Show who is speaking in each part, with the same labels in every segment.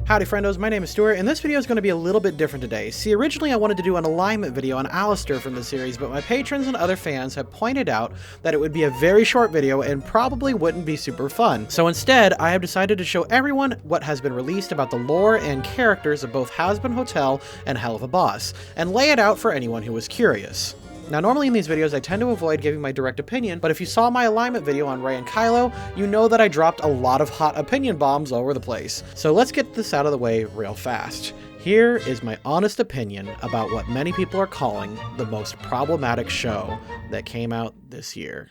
Speaker 1: Howdy friendos, my name is Stuart, and this video is going to be a little bit different today. See, originally I wanted to do an alignment video on Alistair from the series, but my patrons and other fans have pointed out that it would be a very short video and probably wouldn't be super fun. So instead, I have decided to show everyone what has been released about the lore and characters of both Hazbin Hotel and helluvaboss, and lay it out for anyone who was curious. Now, normally in these videos, I tend to avoid giving my direct opinion, but if you saw my alignment video on Rey and Kylo, you know that I dropped a lot of hot opinion bombs all over the place. So let's get this out of the way real fast. Here is my honest opinion about what many people are calling the most problematic show that came out this year.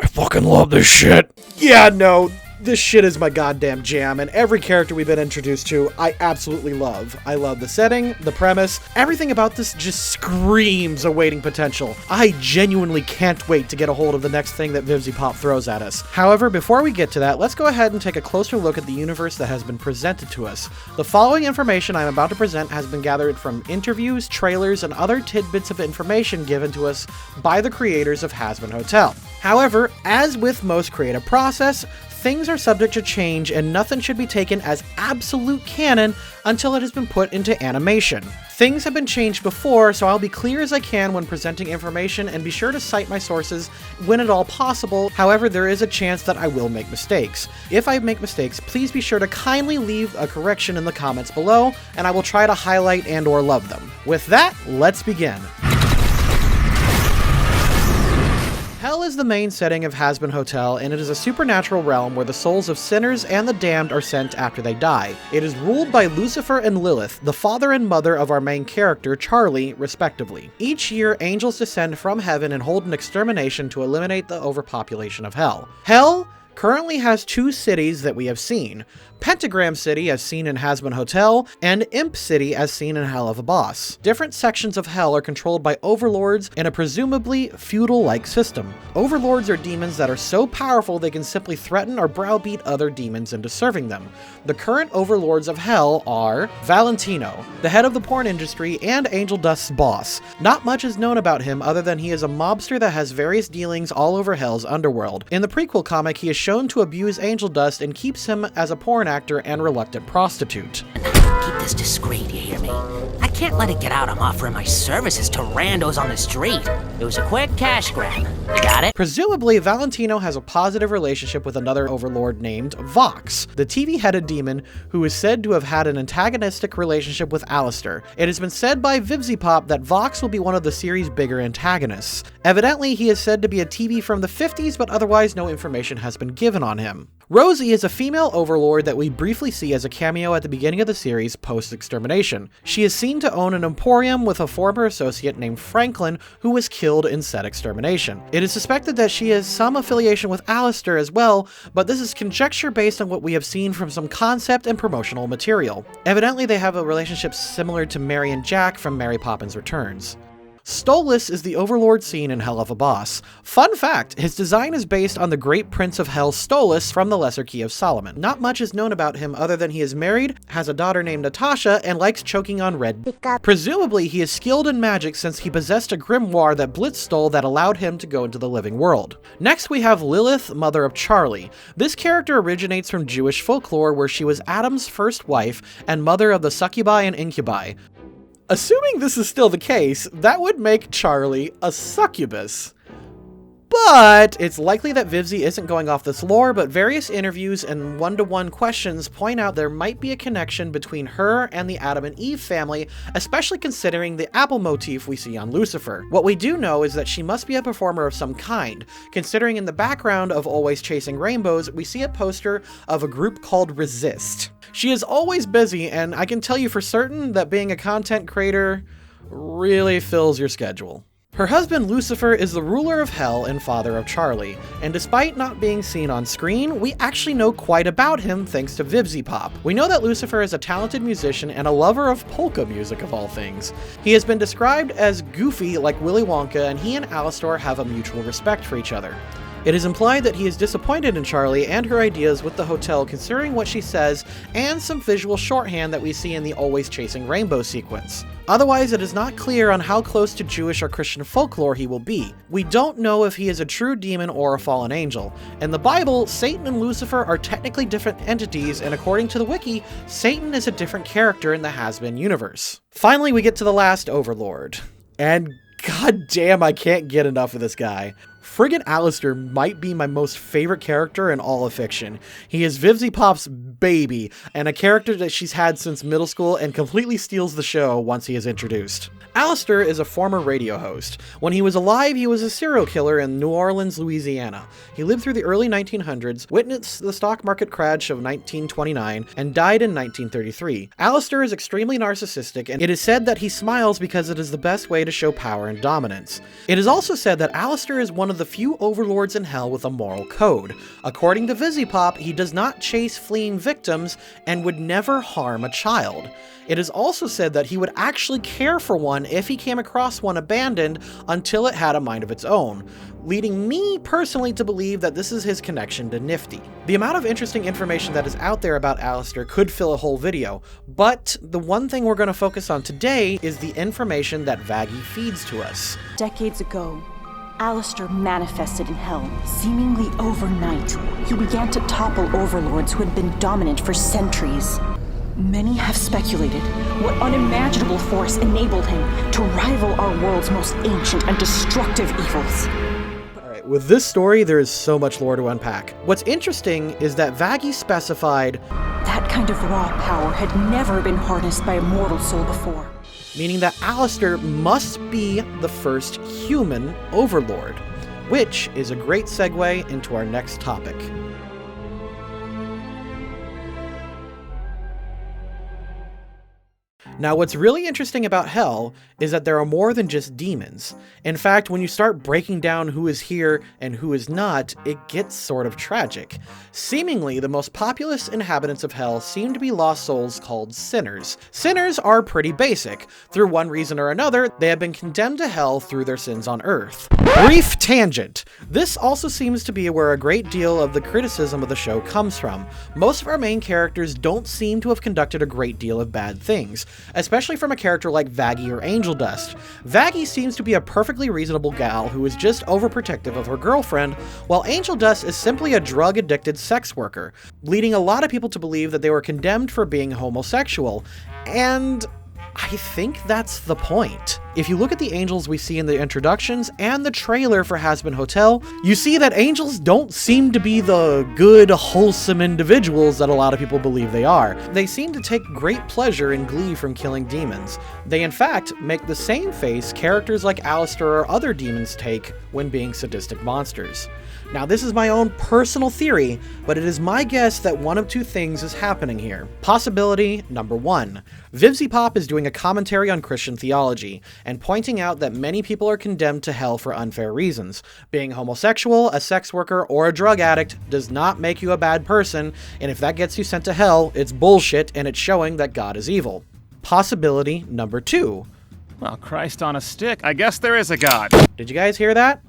Speaker 1: I fucking love this shit. Yeah, no. This shit is my goddamn jam, and every character we've been introduced to, I absolutely love. I love the setting, the premise, everything about this just screams awaiting potential. I genuinely can't wait to get a hold of the next thing that VivziePop throws at us. However, before we get to that, let's go ahead and take a closer look at the universe that has been presented to us. The following information I'm about to present has been gathered from interviews, trailers, and other tidbits of information given to us by the creators of Hazbin Hotel. However, as with most creative process, things are subject to change and nothing should be taken as absolute canon until it has been put into animation. Things have been changed before, so I'll be clear as I can when presenting information and be sure to cite my sources when at all possible. However, there is a chance that I will make mistakes. If I make mistakes, please be sure to kindly leave a correction in the comments below, and I will try to highlight and/or love them. With that, let's begin. Hell is the main setting of Hazbin Hotel, and it is a supernatural realm where the souls of sinners and the damned are sent after they die. It is ruled by Lucifer and Lilith, the father and mother of our main character, Charlie, respectively. Each year, angels descend from heaven and hold an extermination to eliminate the overpopulation of Hell. Hell currently has two cities that we have seen: Pentagram City, as seen in Hazbin Hotel, and Imp City, as seen in helluvaboss. Different sections of Hell are controlled by overlords in a presumably feudal-like system. Overlords are demons that are so powerful they can simply threaten or browbeat other demons into serving them. The current overlords of Hell are Valentino, the head of the porn industry and Angel Dust's boss. Not much is known about him other than he is a mobster that has various dealings all over Hell's underworld. In the prequel comic, he is shown to abuse Angel Dust and keeps him as a porn actor and reluctant prostitute.
Speaker 2: Keep this discreet, you hear me? I can't let it get out I'm offering my services to randos on the street. It was a quick cash grab. You got it?
Speaker 1: Presumably, Valentino has a positive relationship with another overlord named Vox, the TV-headed demon who is said to have had an antagonistic relationship with Alistair. It has been said by VivziePop that Vox will be one of the series' bigger antagonists. Evidently, he is said to be a TV from the 50s, but otherwise no information has been given on him. Rosie is a female overlord that we briefly see as a cameo at the beginning of the series post-extermination. She is seen to own an emporium with a former associate named Franklin who was killed in said extermination. It is suspected that she has some affiliation with Alistair as well, but this is conjecture based on what we have seen from some concept and promotional material. Evidently, they have a relationship similar to Mary and Jack from Mary Poppins Returns. Stolas is the overlord seen in helluvaboss. Fun fact, his design is based on the great prince of hell Stolas from the Lesser Key of Solomon. Not much is known about him other than he is married, has a daughter named Natasha, and likes choking on red. Presumably, he is skilled in magic since he possessed a grimoire that Blitz stole that allowed him to go into the living world. Next, we have Lilith, mother of Charlie. This character originates from Jewish folklore where she was Adam's first wife and mother of the succubi and incubi. Assuming this is still the case, that would make Charlie a succubus. But it's likely that Vivzie isn't going off this lore, but various interviews and one-to-one questions point out there might be a connection between her and the Adam and Eve family, especially considering the apple motif we see on Lucifer. What we do know is that she must be a performer of some kind, considering in the background of Always Chasing Rainbows, we see a poster of a group called Resist. She is always busy, and I can tell you for certain that being a content creator really fills your schedule. Her husband Lucifer is the ruler of Hell and father of Charlie, and despite not being seen on screen, we actually know quite about him thanks to VivziePop. We know that Lucifer is a talented musician and a lover of polka music of all things. He has been described as goofy like Willy Wonka, and he and Alistair have a mutual respect for each other. It is implied that he is disappointed in Charlie and her ideas with the hotel considering what she says and some visual shorthand that we see in the Always Chasing Rainbow sequence. Otherwise, it is not clear on how close to Jewish or Christian folklore he will be. We don't know if he is a true demon or a fallen angel. In the Bible, Satan and Lucifer are technically different entities, and according to the wiki, Satan is a different character in the Hazbin universe. Finally, we get to the last overlord. And goddamn, I can't get enough of this guy. Friggin Alistair might be my most favorite character in all of fiction. He is Vivzie Pop's baby, and a character that she's had since middle school and completely steals the show once he is introduced. Alistair is a former radio host. When he was alive, he was a serial killer in New Orleans, Louisiana. He lived through the early 1900s, witnessed the stock market crash of 1929, and died in 1933. Alistair is extremely narcissistic, and it is said that he smiles because it is the best way to show power and dominance. It is also said that Alistair is one of the few overlords in hell with a moral code. According to Vivzie Pop, he does not chase fleeing victims and would never harm a child. It is also said that he would actually care for one if he came across one abandoned until it had a mind of its own, leading me personally to believe that this is his connection to Nifty. The amount of interesting information that is out there about Alistair could fill a whole video, but the one thing we're going to focus on today is the information that Vaggie feeds to us.
Speaker 3: Decades ago, Alistair manifested in hell. Seemingly overnight, he began to topple overlords who had been dominant for centuries. Many have speculated what unimaginable force enabled him to rival our world's most ancient and destructive evils.
Speaker 1: Alright, with this story, there is so much lore to unpack. What's interesting is that Vaggie specified
Speaker 3: that kind of raw power had never been harnessed by a mortal soul before.
Speaker 1: Meaning that Alistair must be the first human overlord, which is a great segue into our next topic. Now, what's really interesting about hell is that there are more than just demons. In fact, when you start breaking down who is here and who is not, it gets sort of tragic. Seemingly, the most populous inhabitants of hell seem to be lost souls called sinners. Sinners are pretty basic. Through one reason or another, they have been condemned to hell through their sins on earth. Brief tangent. This also seems to be where a great deal of the criticism of the show comes from. Most of our main characters don't seem to have conducted a great deal of bad things, especially from a character like Vaggie or Angel Dust. Vaggie seems to be a perfectly reasonable gal who is just overprotective of her girlfriend, while Angel Dust is simply a drug-addicted sex worker, leading a lot of people to believe that they were condemned for being homosexual, and I think that's the point. If you look at the angels we see in the introductions and the trailer for Hazbin Hotel, you see that angels don't seem to be the good, wholesome individuals that a lot of people believe they are. They seem to take great pleasure and glee from killing demons. They in fact make the same face characters like Alistair or other demons take when being sadistic monsters. Now, this is my own personal theory, but it is my guess that one of two things is happening here. Possibility number one. Vivzie Pop is doing a commentary on Christian theology, and pointing out that many people are condemned to hell for unfair reasons. Being homosexual, a sex worker, or a drug addict does not make you a bad person, and if that gets you sent to hell, it's bullshit and it's showing that God is evil. Possibility number two.
Speaker 4: Well, Christ on a stick, I guess there is a God.
Speaker 1: Did you guys hear that?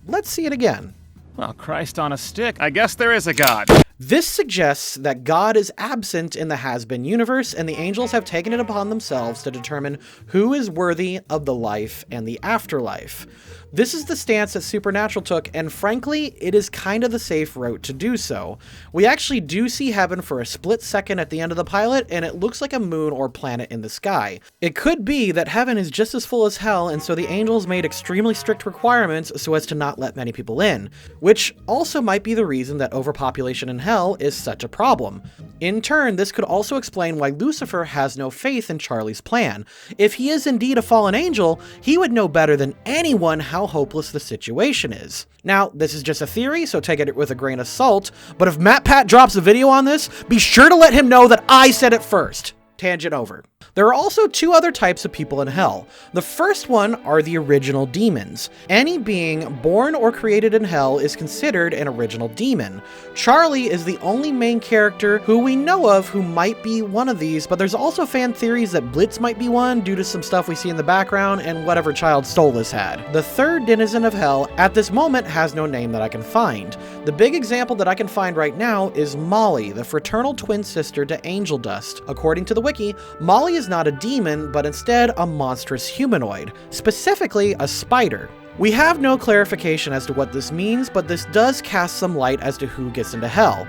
Speaker 1: Let's see it again.
Speaker 4: Well, Christ on a stick, I guess there is a God.
Speaker 1: This suggests that God is absent in the Hazbin universe, and the angels have taken it upon themselves to determine who is worthy of the life and the afterlife. This is the stance that Supernatural took, and frankly, it is kind of the safe route to do so. We actually do see heaven for a split second at the end of the pilot, and it looks like a moon or planet in the sky. It could be that heaven is just as full as hell, and so the angels made extremely strict requirements so as to not let many people in, which also might be the reason that overpopulation in hell is such a problem. In turn, this could also explain why Lucifer has no faith in Charlie's plan. If he is indeed a fallen angel, he would know better than anyone how hopeless the situation is. Now, this is just a theory, so take it with a grain of salt, but if Matt Pat drops a video on this, be sure to let him know that I said it first. Tangent over. There are also two other types of people in hell. The first one are the original demons. Any being born or created in hell is considered an original demon. Charlie is the only main character who we know of who might be one of these, but there's also fan theories that Blitz might be one due to some stuff we see in the background and whatever child Stolas had. The third denizen of hell at this moment has no name that I can find. The big example that I can find right now is Molly, the fraternal twin sister to Angel Dust. According to the wiki, Molly is not a demon, but instead a monstrous humanoid, specifically a spider. We have no clarification as to what this means, but this does cast some light as to who gets into hell.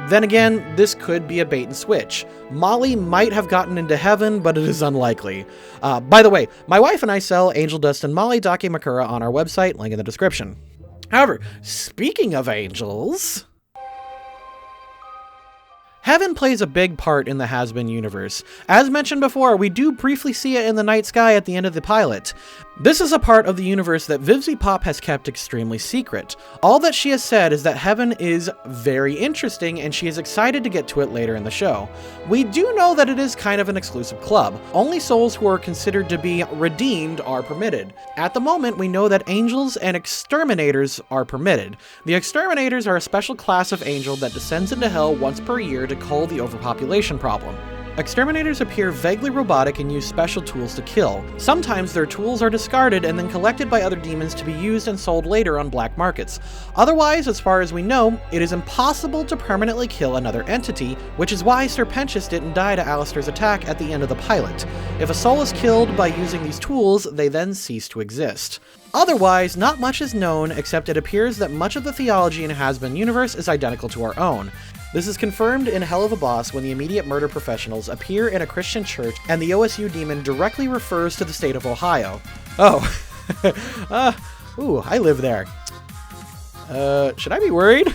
Speaker 1: Then again, this could be a bait and switch. Molly might have gotten into heaven, but it is unlikely. By the way, my wife and I sell Angel Dust and Molly Dakimakura on our website, link in the description. However, speaking of angels, heaven plays a big part in the Hazbin universe. As mentioned before, we do briefly see it in the night sky at the end of the pilot. This is a part of the universe that VivziePop has kept extremely secret. All that she has said is that heaven is very interesting and she is excited to get to it later in the show. We do know that it is kind of an exclusive club. Only souls who are considered to be redeemed are permitted. At the moment, we know that angels and exterminators are permitted. The exterminators are a special class of angel that descends into hell once per year to cull the overpopulation problem. Exterminators appear vaguely robotic and use special tools to kill. Sometimes their tools are discarded and then collected by other demons to be used and sold later on black markets. Otherwise, as far as we know, it is impossible to permanently kill another entity, which is why Serpentius didn't die to Alistair's attack at the end of the pilot. If a soul is killed by using these tools, they then cease to exist. Otherwise, not much is known, except it appears that much of the theology in Hazbin universe is identical to our own. This is confirmed in Helluvaboss when the immediate murder professionals appear in a Christian church and the OSU demon directly refers to the state of Ohio. Oh, I live there. Should I be worried?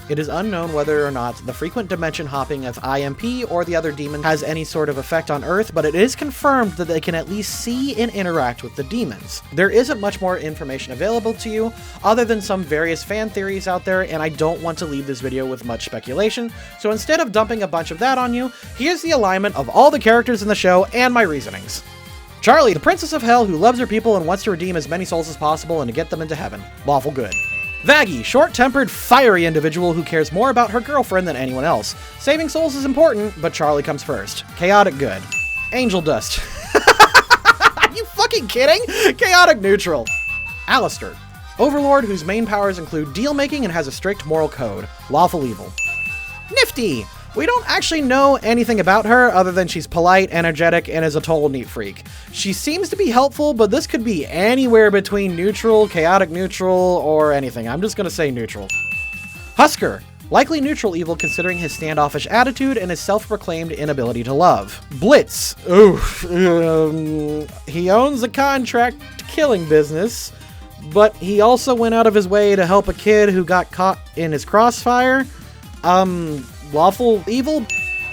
Speaker 1: It is unknown whether or not the frequent dimension hopping of IMP or the other demon has any sort of effect on Earth, but it is confirmed that they can at least see and interact with the demons. There isn't much more information available to you, other than some various fan theories out there, and I don't want to leave this video with much speculation, so instead of dumping a bunch of that on you, here's the alignment of all the characters in the show and my reasonings. Charlie, the princess of hell who loves her people and wants to redeem as many souls as possible and to get them into heaven. Lawful good. Vaggie, short-tempered, fiery individual who cares more about her girlfriend than anyone else. Saving souls is important, but Charlie comes first. Chaotic good. Angel Dust. Are you fucking kidding? Chaotic neutral. Alistair, overlord whose main powers include deal-making and has a strict moral code. Lawful evil. Nifty. We don't actually know anything about her other than she's polite, energetic, and is a total neat freak. She seems to be helpful, but this could be anywhere between neutral, chaotic neutral, or anything. I'm just gonna say neutral. Husker, likely neutral evil considering his standoffish attitude and his self-proclaimed inability to love. Blitz, he owns a contract killing business, but he also went out of his way to help a kid who got caught in his crossfire. Lawful evil?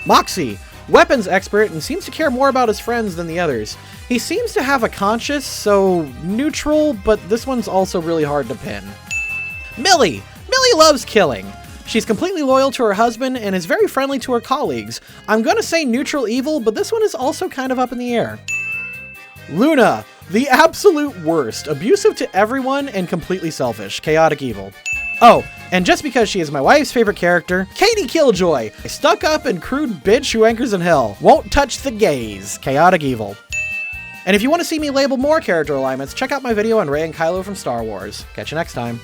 Speaker 1: Moxie, weapons expert and seems to care more about his friends than the others. He seems to have a conscience, so neutral, but this one's also really hard to pin. Millie! Millie loves killing. She's completely loyal to her husband and is very friendly to her colleagues. I'm gonna say neutral evil, but this one is also kind of up in the air. Luna, the absolute worst, abusive to everyone and completely selfish, chaotic evil. Oh, and just because she is my wife's favorite character, Katie Killjoy, a stuck-up and crude bitch who anchors in hell, won't touch the gays, chaotic evil. And if you want to see me label more character alignments, check out my video on Rey and Kylo from Star Wars. Catch you next time.